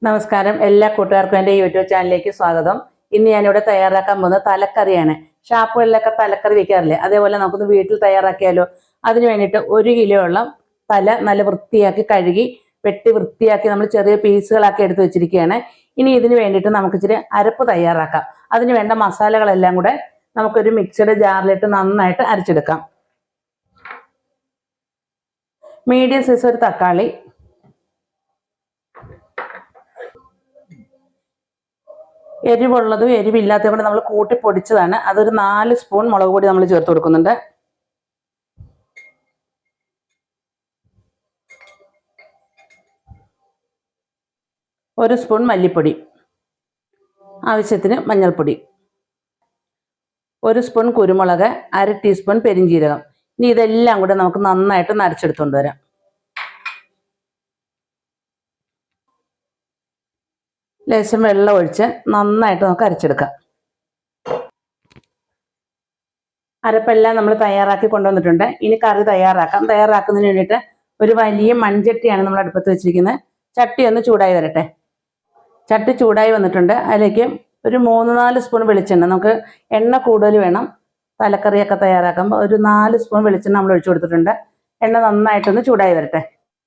നമസ്കാരം, എല്ലാ കൂട്ടുകാർക്കും എൻ്റെ യൂട്യൂബ് ചാനലിലേക്ക് സ്വാഗതം. ഇന്ന് ഞാനിവിടെ തയ്യാറാക്കാൻ പോകുന്നത് തലക്കറിയാണ്. ഷാപ്പുകളിലൊക്കെ തലക്കറി വെക്കാറില്ലേ, അതേപോലെ നമുക്കൊന്ന് വീട്ടിൽ തയ്യാറാക്കിയാലോ. അതിന് വേണ്ടിയിട്ട് 1 കിലോയോളം തല നല്ല വൃത്തിയാക്കി കഴുകി വെട്ടി വൃത്തിയാക്കി നമ്മൾ ചെറിയ പീസുകളാക്കി എടുത്ത് വെച്ചിരിക്കുകയാണ്. ഇനി ഇതിന് വേണ്ടിയിട്ട് നമുക്ക് ഇച്ചിരി അരപ്പ് തയ്യാറാക്കാം. അതിന് വേണ്ട മസാലകളെല്ലാം കൂടെ നമുക്കൊരു മിക്സിയുടെ ജാറിലിട്ട് നന്നായിട്ട് അരച്ചെടുക്കാം. മീഡിയം സൈസ് ഒരു തക്കാളി, എരിവുള്ളതും എരിവില്ലാത്തതും കൂടെ നമ്മൾ കൂട്ടി പൊടിച്ചതാണ്. അതൊരു 4 സ്പൂൺ മുളക് പൊടി നമ്മൾ ചേർത്ത് കൊടുക്കുന്നുണ്ട്. ഒരു സ്പൂൺ മല്ലിപ്പൊടി, ആവശ്യത്തിന് മഞ്ഞൾപ്പൊടി, 1 സ്പൂൺ കുരുമുളക്, 1/2 ടീസ്പൂൺ പെരിഞ്ജീരകം. ഇനി ഇതെല്ലാം കൂടെ നമുക്ക് നന്നായിട്ട് അരച്ചെടുത്തുകൊണ്ട് വരാം. ലേശം വെള്ളം ഒഴിച്ച് നന്നായിട്ട് നമുക്ക് അരച്ചെടുക്കാം. അരപ്പെല്ലാം നമ്മൾ തയ്യാറാക്കി കൊണ്ടുവന്നിട്ടുണ്ട്. ഇനി കറി തയ്യാറാക്കാം. തയ്യാറാക്കുന്നതിന് വേണ്ടിയിട്ട് ഒരു വലിയ മൺചട്ടിയാണ് നമ്മൾ അടുപ്പത്ത് വെച്ചിരിക്കുന്നത്. ചട്ടി ഒന്ന് ചൂടായി വരട്ടെ. ചട്ടി ചൂടായി വന്നിട്ടുണ്ട്. അതിലേക്ക് ഒരു 3-4 സ്പൂൺ വെളിച്ചെണ്ണ, നമുക്ക് എണ്ണ കൂടുതൽ വേണം തലക്കറിയൊക്കെ തയ്യാറാക്കുമ്പോൾ. ഒരു 4 സ്പൂൺ വെളിച്ചെണ്ണ നമ്മൾ ഒഴിച്ചു കൊടുത്തിട്ടുണ്ട്. എണ്ണ നന്നായിട്ടൊന്ന് ചൂടായി വരട്ടെ.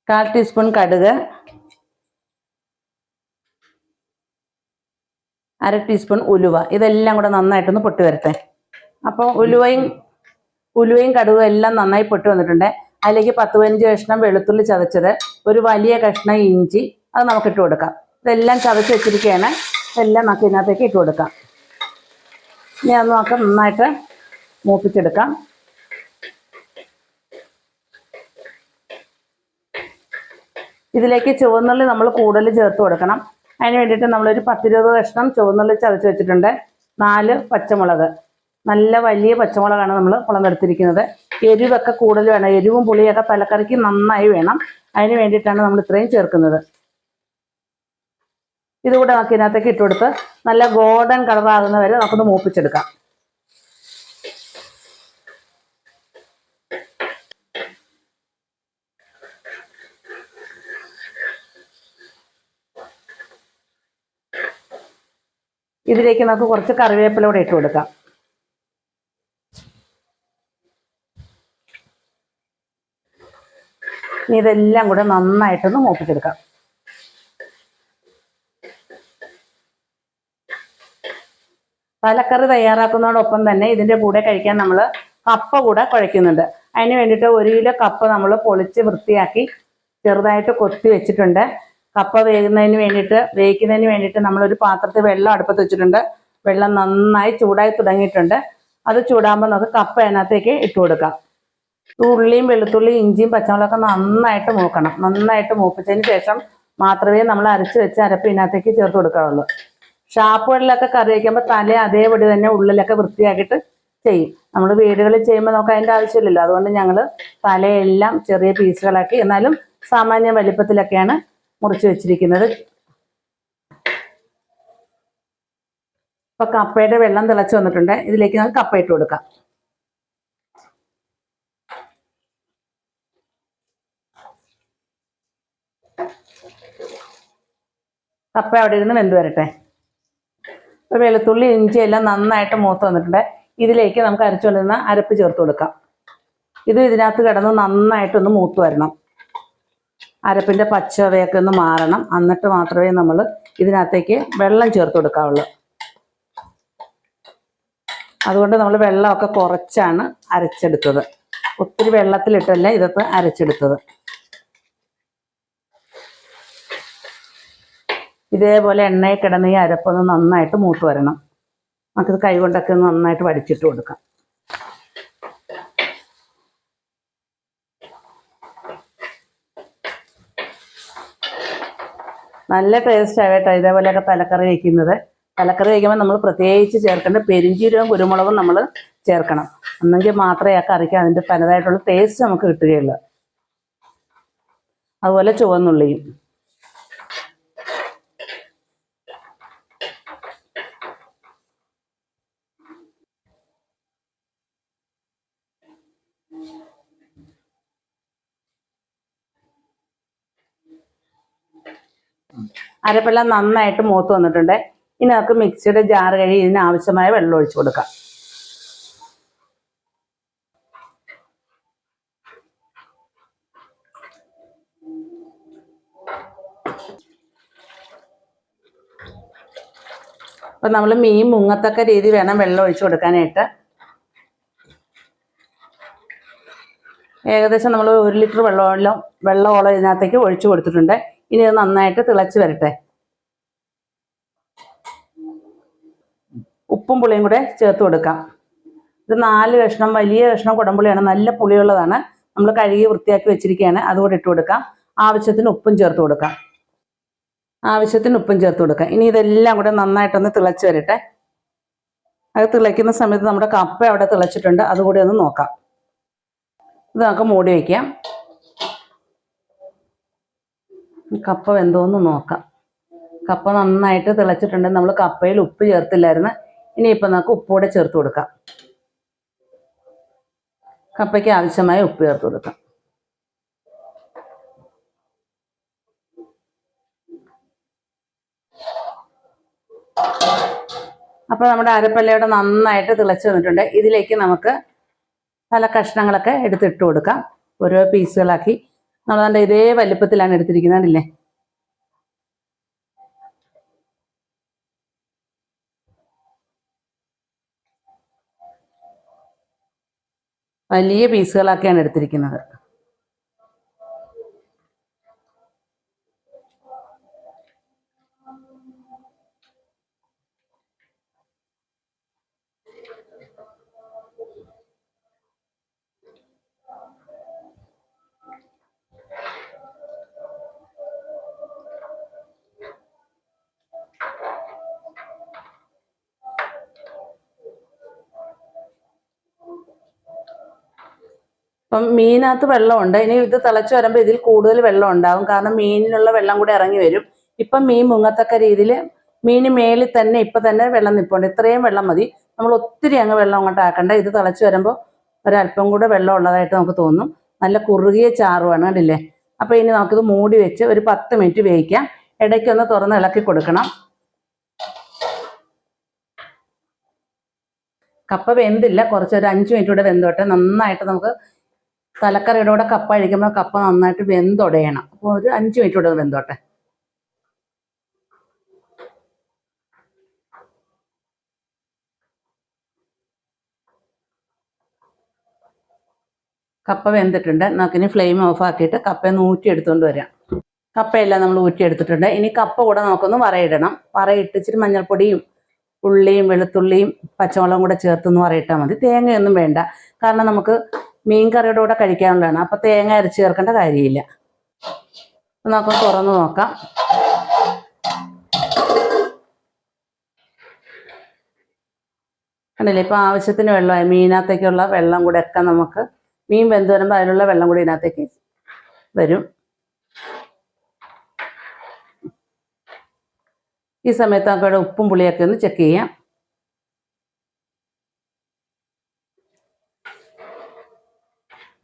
1/4 ടീസ്പൂൺ കടുക്, 1/2 ടീസ്പൂൺ ഉലുവ, ഇതെല്ലാം കൂടെ നന്നായിട്ടൊന്ന് പൊട്ടി വരട്ടെ. അപ്പോൾ ഉലുവയും കടുകും എല്ലാം നന്നായി പൊട്ടി വന്നിട്ടുണ്ട്. അതിലേക്ക് 10-15 കഷ്ണം വെളുത്തുള്ളി ചതച്ചത്, ഒരു വലിയ കഷ്ണം ഇഞ്ചി, അത് നമുക്ക് ഇട്ട് കൊടുക്കാം. ഇതെല്ലാം ചതച്ച് വെച്ചിരിക്കുകയാണ്. ഇതെല്ലാം നമുക്ക് ഇതിനകത്തേക്ക് ഇട്ട് കൊടുക്കാം. ഇനി അത് നമുക്ക് നന്നായിട്ട് മൂപ്പിച്ചെടുക്കാം. ഇതിലേക്ക് ചുവന്നുള്ളി നമ്മൾ കൂടുതൽ ചേർത്ത് കൊടുക്കണം. അതിന് വേണ്ടിയിട്ട് നമ്മളൊരു 10-20 കഷ്ണം ചുവന്നുള്ളി ചതച്ച് വെച്ചിട്ടുണ്ട്. 4 പച്ചമുളക്, നല്ല വലിയ പച്ചമുളകാണ് നമ്മൾ കുളമെടുത്തിരിക്കുന്നത്. എരിവൊക്കെ കൂടുതൽ വേണം. എരിവും പുളിയൊക്കെ തലക്കറിക്ക് നന്നായി വേണം. അതിന് വേണ്ടിയിട്ടാണ് നമ്മൾ ഇത്രയും ചേർക്കുന്നത്. ഇതുകൂടെ നമുക്ക് ഇതിനകത്തേക്ക് ഇട്ട് കൊടുത്ത് നല്ല ഗോൾഡൻ കളറാകുന്ന വരെ നമുക്കൊന്ന് മൂപ്പിച്ചെടുക്കാം. ഇതിലേക്ക് നമുക്ക് കുറച്ച് കറിവേപ്പില കൂടെ ഇട്ട് കൊടുക്കാം. ഇനി ഇതെല്ലാം കൂടെ നന്നായിട്ടൊന്ന് മൂപ്പിച്ചെടുക്കാം. തലക്കറി തയ്യാറാക്കുന്നതോടൊപ്പം തന്നെ ഇതിൻ്റെ കൂടെ കഴിക്കാൻ നമ്മൾ കപ്പ കൂടെ കുഴയ്ക്കുന്നുണ്ട്. അതിന് വേണ്ടിയിട്ട് 1 കിലോ കപ്പ നമ്മൾ പൊളിച്ച് വൃത്തിയാക്കി ചെറുതായിട്ട് കൊത്തി വെച്ചിട്ടുണ്ട്. കപ്പ വേവിക്കുന്നതിന് വേണ്ടിയിട്ട് നമ്മളൊരു പാത്രത്തിൽ വെള്ളം അടുപ്പത്ത് വെച്ചിട്ടുണ്ട്. വെള്ളം നന്നായി ചൂടായി തുടങ്ങിയിട്ടുണ്ട്. അത് ചൂടാകുമ്പോൾ നമുക്ക് കപ്പ അതിനകത്തേക്ക് ഇട്ട് കൊടുക്കാം. ഉള്ളിയും വെളുത്തുള്ളിയും ഇഞ്ചിയും പച്ചമുളകൊക്കെ നന്നായിട്ട് മൂക്കണം. നന്നായിട്ട് മൂപ്പിച്ചതിന് ശേഷം മാത്രമേ നമ്മൾ അരച്ച് വെച്ച് അരപ്പ് ഇതിനകത്തേക്ക് ചേർത്ത് കൊടുക്കാവുള്ളൂ. ഷാപ്പുകളിലൊക്കെ കറി വയ്ക്കുമ്പോൾ തല അതേപടി തന്നെ ഉള്ളിലൊക്കെ വൃത്തിയാക്കിയിട്ട് ചെയ്യും. നമ്മൾ വീടുകളിൽ ചെയ്യുമ്പോൾ നമുക്ക് അതിൻ്റെ ആവശ്യമില്ലല്ലോ. അതുകൊണ്ട് ഞങ്ങൾ തലയെല്ലാം ചെറിയ പീസുകളാക്കി, എന്നാലും സാമാന്യ വലിപ്പത്തിലൊക്കെയാണ് മുറിച്ച് വെച്ചിരിക്കുന്നത്. ഇപ്പൊ കപ്പയുടെ വെള്ളം തിളച്ച് വന്നിട്ടുണ്ട്. ഇതിലേക്ക് നമുക്ക് കപ്പ ഇട്ട് കൊടുക്കാം. കപ്പ അവിടെ ഇരുന്ന് വെന്ത് വരട്ടെ. ഇപ്പൊ വെളുത്തുള്ളി ഇഞ്ചി എല്ലാം നന്നായിട്ട് മൂത്ത് വന്നിട്ടുണ്ട്. ഇതിലേക്ക് നമുക്ക് അരച്ചുകൊണ്ടിരുന്ന അരപ്പ് ചേർത്ത് കൊടുക്കാം. ഇത് ഇതിനകത്ത് കിടന്ന് നന്നായിട്ടൊന്ന് മൂത്ത് വരണം. അരപ്പിൻ്റെ പച്ചവയൊക്കെ ഒന്ന് മാറണം. എന്നിട്ട് മാത്രമേ നമ്മൾ ഇതിനകത്തേക്ക് വെള്ളം ചേർത്ത് കൊടുക്കാവുള്ളൂ. അതുകൊണ്ട് നമ്മൾ വെള്ളമൊക്കെ കുറച്ചാണ് അരച്ചെടുത്തത്. ഒത്തിരി വെള്ളത്തിലിട്ടല്ല ഇതൊക്കെ അരച്ചെടുത്തത്. ഇതേപോലെ എണ്ണയിൽ കിടന്ന് ഈ അരപ്പൊന്ന് നന്നായിട്ട് മൂത്ത് വരണം. നമുക്കിത് കൈ കൊണ്ടൊക്കെ ഒന്ന് നന്നായിട്ട് വടിച്ചിട്ട് കൊടുക്കാം. നല്ല ടേസ്റ്റ് ആകട്ടോ ഇതേപോലെയൊക്കെ തലക്കറി വയ്ക്കുന്നത്. തലക്കറി വയ്ക്കുമ്പോൾ നമ്മൾ പ്രത്യേകിച്ച് ചേർക്കേണ്ട പെരിഞ്ജീരകവും കുരുമുളകും നമ്മൾ ചേർക്കണം. എന്നെങ്കിൽ മാത്രമേ ആ കറിക്ക് അതിൻ്റെ തനതായിട്ടുള്ള ടേസ്റ്റ് നമുക്ക് കിട്ടുകയുള്ളൂ. അതുപോലെ ചുവന്നുള്ളിയും. അരപ്പെല്ലാം നന്നായിട്ട് മൂത്ത് വന്നിട്ടുണ്ട്. ഇനി നമുക്ക് മിക്സിയുടെ ജാർ കഴുകി ഇതിന് ആവശ്യമായ വെള്ളം ഒഴിച്ചു കൊടുക്കാം. അപ്പം നമ്മൾ മീൻ മുങ്ങത്തക്ക രീതി വേണം വെള്ളം ഒഴിച്ചു കൊടുക്കാനായിട്ട്. ഏകദേശം നമ്മൾ 1 ലിറ്റർ വെള്ളമോളം ഇതിനകത്തേക്ക് ഒഴിച്ചു കൊടുത്തിട്ടുണ്ട്. ഇനി ഇത് നന്നായിട്ട് തിളച്ച് വരട്ടെ. ഉപ്പും പുളിയും കൂടെ ചേർത്ത് കൊടുക്കാം. ഇത് 4 കഷ്ണം വലിയ കഷ്ണം കുടംപുളിയാണ്, നല്ല പുളിയുള്ളതാണ്. നമ്മൾ കഴുകി വൃത്തിയാക്കി വെച്ചിരിക്കുകയാണ്. അതുകൂടെ ഇട്ട് കൊടുക്കാം. ആവശ്യത്തിന് ഉപ്പും ചേർത്ത് കൊടുക്കാം. ഇനി ഇതെല്ലാം കൂടെ നന്നായിട്ടൊന്ന് തിളച്ച് വരട്ടെ. അത് തിളയ്ക്കുന്ന സമയത്ത് നമ്മുടെ കപ്പ അവിടെ തിളച്ചിട്ടുണ്ട്, അതുകൂടി ഒന്ന് നോക്കാം. ഇത് നമുക്ക് മൂടി വയ്ക്കാം. കപ്പ വെന്തോന്ന് നോക്കാം. കപ്പ നന്നായിട്ട് തിളച്ചിട്ടുണ്ട്. നമ്മൾ കപ്പയിൽ ഉപ്പ് ചേർത്തില്ലായിരുന്നു. ഇനിയിപ്പോൾ നമുക്ക് ഉപ്പൂടെ ചേർത്ത് കൊടുക്കാം. കപ്പയ്ക്ക് ആവശ്യമായ ഉപ്പ് ചേർത്ത് കൊടുക്കാം. അപ്പോൾ നമ്മുടെ അരപ്പല്ലയോടെ നന്നായിട്ട് തിളച്ച് വന്നിട്ടുണ്ട്. ഇതിലേക്ക് നമുക്ക് പല കഷ്ണങ്ങളൊക്കെ എടുത്തിട്ട് കൊടുക്കാം. ഓരോ പീസുകളാക്കി നമ്മളതിൻ്റെ ഇതേ വലിപ്പത്തിലാണ് എടുത്തിരിക്കുന്നത്, കണ്ടില്ലേ? വലിയ പീസുകളാക്കിയാണ് എടുത്തിരിക്കുന്നത്. അപ്പം മീനകത്ത് വെള്ളമുണ്ട്. ഇനി ഇത് തിളച്ച് വരുമ്പോൾ ഇതിൽ കൂടുതൽ വെള്ളം ഉണ്ടാവും. കാരണം മീനിനുള്ള വെള്ളം കൂടെ ഇറങ്ങി വരും. ഇപ്പം മീൻ മുങ്ങത്തക്ക രീതിയിൽ മീൻ മേളിൽ തന്നെ ഇപ്പം തന്നെ വെള്ളം നിൽപ്പുണ്ട്. ഇത്രയും വെള്ളം മതി. നമ്മൾ ഒത്തിരി അങ്ങ് വെള്ളം അങ്ങോട്ട് ആക്കണ്ട. ഇത് തിളച്ച് വരുമ്പോൾ ഒരല്പം കൂടെ വെള്ളം ഉള്ളതായിട്ട് നമുക്ക് തോന്നും. നല്ല കുറുകിയ ചാറുമാണ്, കണ്ടില്ലേ? അപ്പോൾ ഇനി നമുക്കിത് മൂടി വെച്ച് ഒരു 10 മിനിറ്റ് വേവിക്കാം. ഇടയ്ക്കൊന്ന് തുറന്ന് ഇളക്കി കൊടുക്കണം. കപ്പ വെന്തില്ല, കുറച്ചൊരു 5 മിനിറ്റ് കൂടെ വെന്തോട്ടെ. നന്നായിട്ട് നമുക്ക് തലക്കറിയുടെ കൂടെ കപ്പ കഴിക്കുമ്പോൾ കപ്പ നന്നായിട്ട് വെന്തൊടയണം. അപ്പോൾ ഒരു 5 മിനിറ്റ് കൂടെ വെന്തോട്ടെ. കപ്പ വെന്തിട്ടുണ്ട്. നമുക്കിനി ഫ്ലെയിം ഓഫ് ആക്കിയിട്ട് കപ്പയൊന്ന് ഊറ്റിയെടുത്തുകൊണ്ട് വരാം. കപ്പയെല്ലാം നമ്മൾ ഊറ്റിയെടുത്തിട്ടുണ്ട്. ഇനി കപ്പ കൂടെ നമുക്കൊന്ന് വറയിടണം. വറയിട്ട് ഇച്ചിരി മഞ്ഞൾപ്പൊടിയും ഉള്ളിയും വെളുത്തുള്ളിയും പച്ചമുളകും കൂടെ ചേർത്തൊന്ന് വറയിട്ടാൽ മതി. തേങ്ങയൊന്നും വേണ്ട, കാരണം നമുക്ക് മീൻ കറിയുടെ കൂടെ കഴിക്കാനുള്ളതാണ്. അപ്പം തേങ്ങ അരച്ച് ചേർക്കേണ്ട കാര്യമില്ല. നമുക്ക് തുറന്ന് നോക്കാം. കണ്ടില്ലേ? ഇപ്പം ആവശ്യത്തിന് വെള്ളമായി. മീനകത്തേക്കുള്ള വെള്ളം കൂടെ ഒക്കെ നമുക്ക് മീൻ വെന്ത് വരുമ്പോൾ അതിലുള്ള വെള്ളം കൂടി ഇതിനകത്തേക്ക് വരും. ഈ സമയത്ത് നമുക്ക് ഇവിടെ ഉപ്പും പുളിയൊക്കെ ഒന്ന് ചെക്ക് ചെയ്യാം.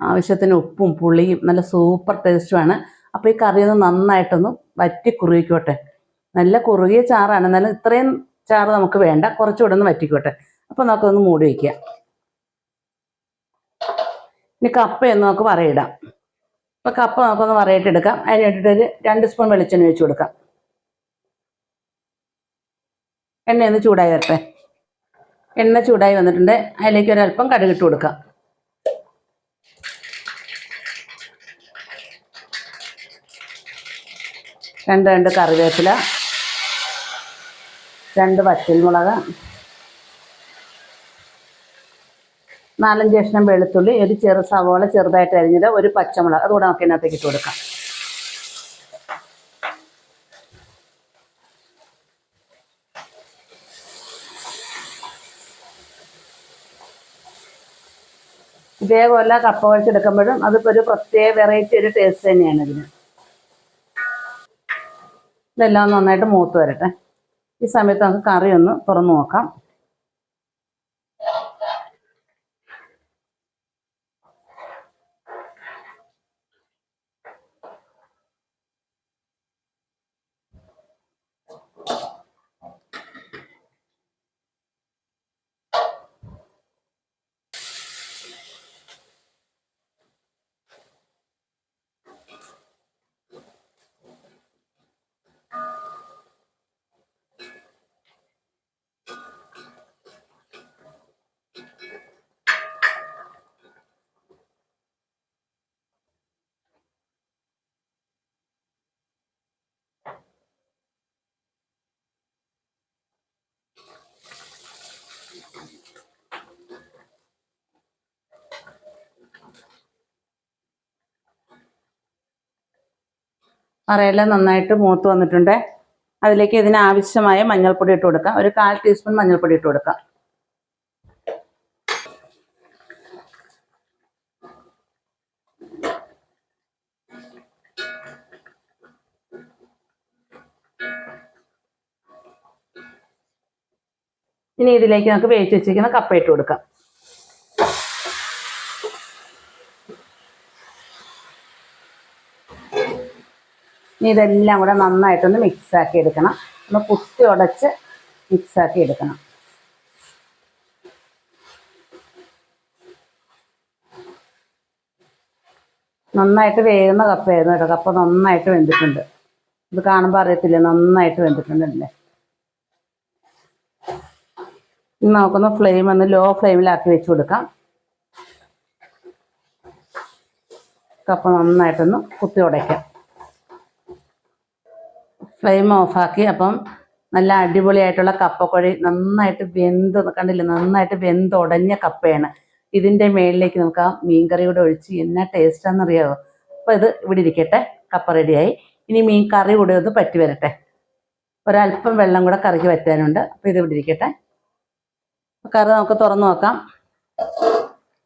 ആവശ്യത്തിന് ഉപ്പും പുളിയും നല്ല സൂപ്പർ ടേസ്റ്റുമാണ്. അപ്പോൾ ഈ കറിയൊന്ന് നന്നായിട്ടൊന്ന് വറ്റി കുറുകിക്കോട്ടെ. നല്ല കുറുകിയ ചാറാണ്, എന്നാലും ഇത്രയും ചാറ് നമുക്ക് വേണ്ട. കുറച്ചുകൂടെ ഒന്ന് വറ്റിക്കോട്ടെ. അപ്പോൾ നമുക്കൊന്ന് മൂടി വയ്ക്കാം. ഇനി കപ്പയൊന്ന് നമുക്ക് വറയിടാം. അപ്പോൾ കപ്പ നമുക്കൊന്ന് വറയിട്ടെടുക്കാം. അതിന് വേണ്ടിയിട്ടൊരു 2 സ്പൂൺ വെളിച്ചെണ്ണ ഒഴിച്ച് കൊടുക്കാം. എണ്ണയൊന്ന് ചൂടായി വരട്ടെ. എണ്ണ ചൂടായി വന്നിട്ടുണ്ട്. അതിലേക്ക് ഒരല്പം കടുകിട്ട് കൊടുക്കാം. 2 കറിവേപ്പില, 2 വറ്റൽമുളക്, 4-5 കഷ്ണം വെളുത്തുള്ളി, ഒരു ചെറു സവോള ചെറുതായിട്ട് അരിഞ്ഞത്, ഒരു പച്ചമുളക്, അതുകൂടെ നമുക്ക് ഇതിനകത്തേക്ക് ഇട്ട് കൊടുക്കാം. ഇതേപോലെ കപ്പ കുഴച്ചെടുക്കുമ്പോഴും അതിപ്പോൾ ഒരു പ്രത്യേക വെറൈറ്റി ഒരു ടേസ്റ്റ് തന്നെയാണ് ഇതിന്. ഇതെല്ലാം നന്നായിട്ട് മൂത്ത് വരട്ടെ. ഈ സമയത്ത് നമുക്ക് കറി ഒന്ന് തുറന്നു നോക്കാം. മറയെല്ലാം നന്നായിട്ട് മൂത്ത് വന്നിട്ടുണ്ട്. അതിലേക്ക് ഇതിനാവശ്യമായ മഞ്ഞൾപ്പൊടി ഇട്ട് കൊടുക്കാം. ഒരു 1/4 ടീസ്പൂൺ മഞ്ഞൾപ്പൊടി ഇട്ട് കൊടുക്കാം. ഇനി ഇതിലേക്ക് നമുക്ക് വേവിച്ച് വെച്ചിരിക്കുന്ന കപ്പ ഇട്ട് കൊടുക്കാം. ഇനി ഇതെല്ലാം കൂടെ നന്നായിട്ടൊന്ന് മിക്സാക്കി എടുക്കണം. ഒന്ന് കുത്തി ഉടച്ച് മിക്സാക്കി എടുക്കണം. നന്നായിട്ട് വേകുന്ന കപ്പയായിരുന്നു കേട്ടോ. കപ്പ നന്നായിട്ട് വെന്തിട്ടുണ്ട്. ഇത് കാണുമ്പോൾ അറിയത്തില്ലേ, നന്നായിട്ട് വെന്തിട്ടുണ്ടല്ലേ. ഇനി നമുക്കൊന്ന് ഫ്ലെയിം ഒന്ന് ലോ ഫ്ലെയിമിലാക്കി വെച്ച് കൊടുക്കാം. കപ്പ നന്നായിട്ടൊന്ന് കുത്തി ഉടയ്ക്കാം. ഫ്ലെയിം ഓഫാക്കി. അപ്പം നല്ല അടിപൊളിയായിട്ടുള്ള കപ്പക്കുഴി നന്നായിട്ട് കണ്ടില്ലേ, നന്നായിട്ട് വെന്തുടഞ്ഞ കപ്പയാണ്. ഇതിൻ്റെ മേളിലേക്ക് നമുക്ക് ആ മീൻകറി കൂടെ ഒഴിച്ച് എന്നാ ടേസ്റ്റാണെന്നറിയാമോ. അപ്പോൾ ഇത് ഇവിടെ ഇരിക്കട്ടെ. കപ്പ റെഡിയായി. ഇനി മീൻ കറി കൂടെ ഒന്ന് പറ്റി വരട്ടെ. ഒരല്പം വെള്ളം കൂടെ കറിക്ക് വറ്റാനുണ്ട്. അപ്പോൾ ഇത് ഇവിടെ ഇരിക്കട്ടെ. കറി നമുക്ക് തുറന്നു നോക്കാം.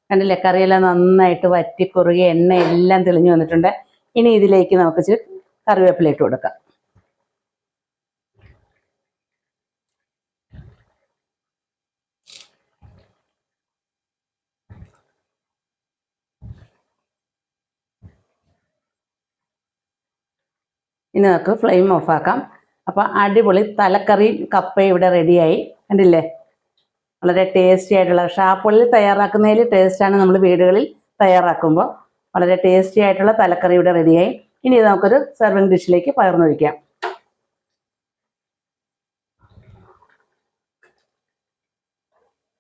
കണ്ടില്ലേ, കറിയെല്ലാം നന്നായിട്ട് വറ്റി കുറുകി എണ്ണ എല്ലാം തെളിഞ്ഞു വന്നിട്ടുണ്ട്. ഇനി ഇതിലേക്ക് നമുക്ക് ഇച്ചിരി കറിവേപ്പില ഇട്ട് കൊടുക്കാം. ഇനി നമുക്ക് ഫ്ലെയിം ഓഫാക്കാം. അപ്പോൾ അടിപൊളി തലക്കറി കപ്പയും ഇവിടെ റെഡിയായി. കണ്ടില്ലേ, വളരെ ടേസ്റ്റി ആയിട്ടുള്ള, ഷാപ്പുകളിൽ തയ്യാറാക്കുന്നതിൽ ടേസ്റ്റാണ് നമ്മൾ വീടുകളിൽ തയ്യാറാക്കുമ്പോൾ. വളരെ ടേസ്റ്റി ആയിട്ടുള്ള തലക്കറി ഇവിടെ റെഡിയായി. ഇനി ഇത് നമുക്കൊരു സെർവിങ് ഡിഷിലേക്ക് പകർന്നൊഴിക്കാം.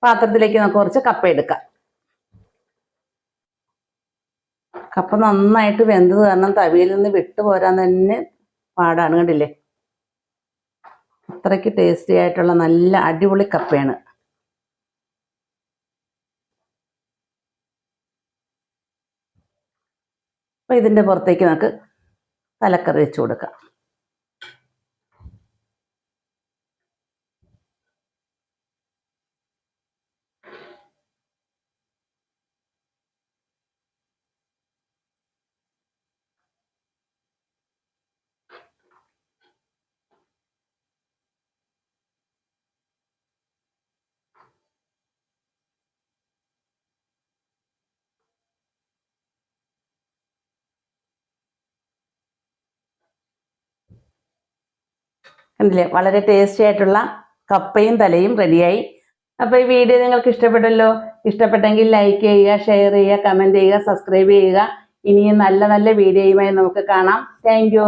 പാത്രത്തിലേക്ക് നമുക്ക് കുറച്ച് കപ്പ എടുക്കാം. കപ്പ നന്നായിട്ട് വെന്തത് കാരണം തവിയിൽ നിന്ന് വിട്ടുപോരാൻ തന്നെ പാടാണ്. കണ്ടില്ലേ, അത്രയ്ക്ക് ടേസ്റ്റി ആയിട്ടുള്ള നല്ല അടിപൊളി കപ്പയാണ്. അപ്പോൾ ഇതിൻ്റെ പുറത്തേക്ക് നമുക്ക് തലക്കറി വെച്ച് കൊടുക്കാം. കണ്ടില്ലേ, വളരെ ടേസ്റ്റി ആയിട്ടുള്ള കപ്പയും തലയും റെഡിയായി. അപ്പോൾ ഈ വീഡിയോ നിങ്ങൾക്ക് ഇഷ്ടപ്പെട്ടല്ലോ. ഇഷ്ടപ്പെട്ടെങ്കിൽ ലൈക്ക് ചെയ്യുക, ഷെയർ ചെയ്യുക, കമൻറ്റ് ചെയ്യുക, സബ്സ്ക്രൈബ് ചെയ്യുക. ഇനിയും നല്ല നല്ല വീഡിയോയുമായി നമുക്ക് കാണാം. താങ്ക്